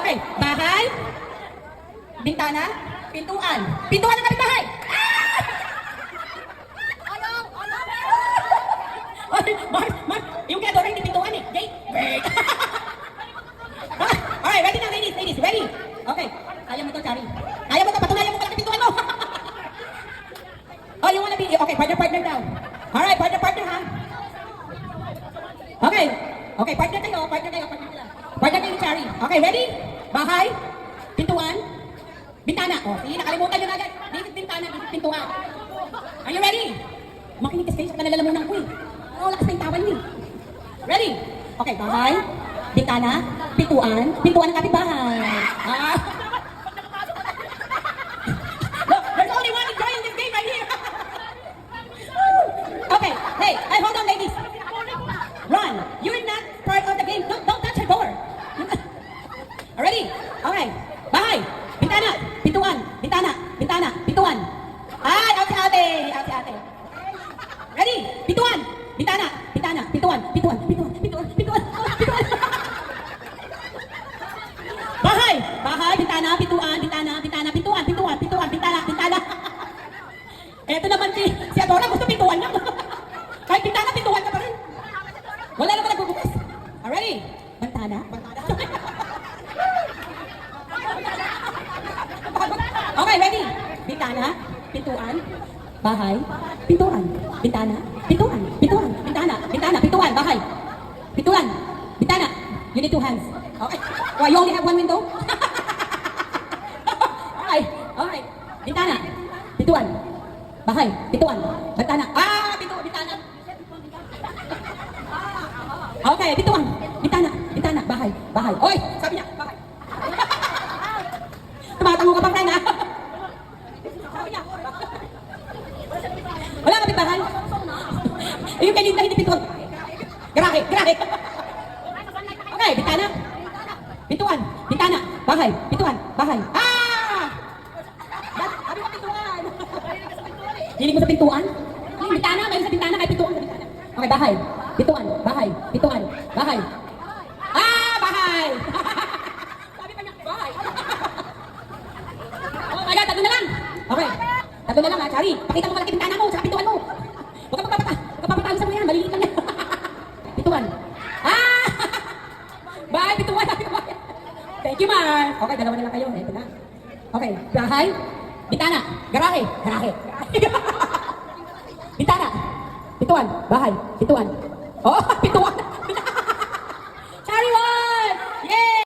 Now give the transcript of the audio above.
Okay, bahay, bintana, pintuan. Pintuan ng kapitbahay. Mark, yung kreador hindi pintuan eh. Gate. Wait. Alright, ready na ladies, ready? Okay, kaya mo to, Chari. Kaya mo to, patunayan mo pala pintuan mo. Oh, you wanna be, okay, partner daw. Alright, partner ha. Okay, partner kayo. Partner kayo, Chari. Okay, ready? Bahay, pintuan, bintana. Oh, sige, nakalimutan nyo na agad. This is bintana, this is pintuan. Are you ready? Makinig kasi kayo sa kanalalamunan ko eh. Oh, lakas na yung tawan niyo. Ready? Okay, bahay, bintana, pintuan ng kapitbahay. Look, there's only one enjoying this game right here. Okay, hey, hold on ladies. Run, you're not part of the game. Don't touch the door. Ready? Okay, bahay, bintana, pintuan. Ay, ate. Ready? Pintuan. Bahay, bintana, pintuan. Eto naman si Adora, gusto pintuan na. Kahit pintuan ka pa rin. Wala naman nagbubukas. Ready? Bintana. Okay, ready? Bintana, pintuan, bahay, pintuan, bintana, bahay, pintuan, bintana. You need 2 hands. Okay. Why, you only have 1 window? Okay. Bintana, pintuan, bahay, pintuan, bintana. Bintana. Okay, pintuan, bintana, bahay. Oy, sabi niya, bahay. Tumatango ka pa, friend, ha? Wala kapit bahay. Yung kanina hindi pintuan. Grahe. Okay, bintana. Pintuan, bintana, bahay, pintuan, bahay. Sabi mo pintuan. Hilig mo sa pintuan? Bintana, mayroon sa bintana, kay pintuan. Okay, bahay, pintuan, bahay. Bahay. Sabi pa niya, bahay. Oh my God, 3 na lang. Okay, 3 na lang ha, Chari. Pakita mo malaki bintana mo, saka pintuan mo. Huwag ka magpapatalusan mo yan, maliliit lang yan. Pintuan. Bahay, pintuan. Thank you, Mark. Okay, 2 na lang kayo. Ito na. Okay, bahay, bintana, garahe. Bintana, pintuan, bahay, pintuan. Oh, pintuan.